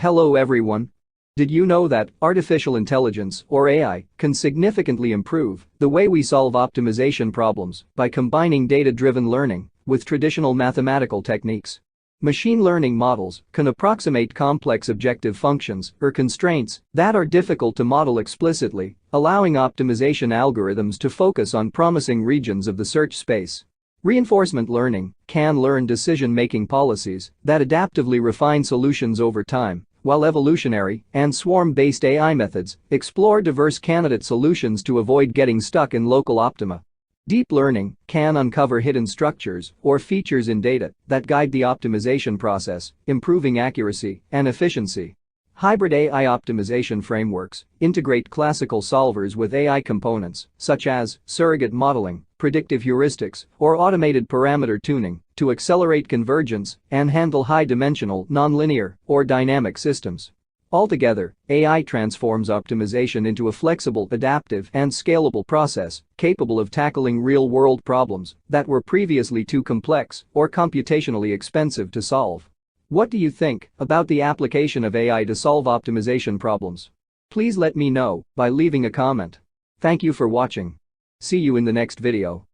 Hello everyone. Did you know that artificial intelligence, or AI, can significantly improve the way we solve optimization problems by combining data-driven learning with traditional mathematical techniques? Machine learning models can approximate complex objective functions or constraints that are difficult to model explicitly, allowing optimization algorithms to focus on promising regions of the search space. Reinforcement learning can learn decision-making policies that adaptively refine solutions over time, while evolutionary and swarm-based AI methods explore diverse candidate solutions to avoid getting stuck in local optima. Deep learning can uncover hidden structures or features in data that guide the optimization process, improving accuracy and efficiency. Hybrid AI optimization frameworks integrate classical solvers with AI components, such as surrogate modeling, predictive heuristics, or automated parameter tuning, to accelerate convergence and handle high-dimensional, nonlinear, or dynamic systems. Altogether, AI transforms optimization into a flexible, adaptive, and scalable process capable of tackling real-world problems that were previously too complex or computationally expensive to solve. What do you think about the application of AI to solve optimization problems? Please let me know by leaving a comment. Thank you for watching. See you in the next video.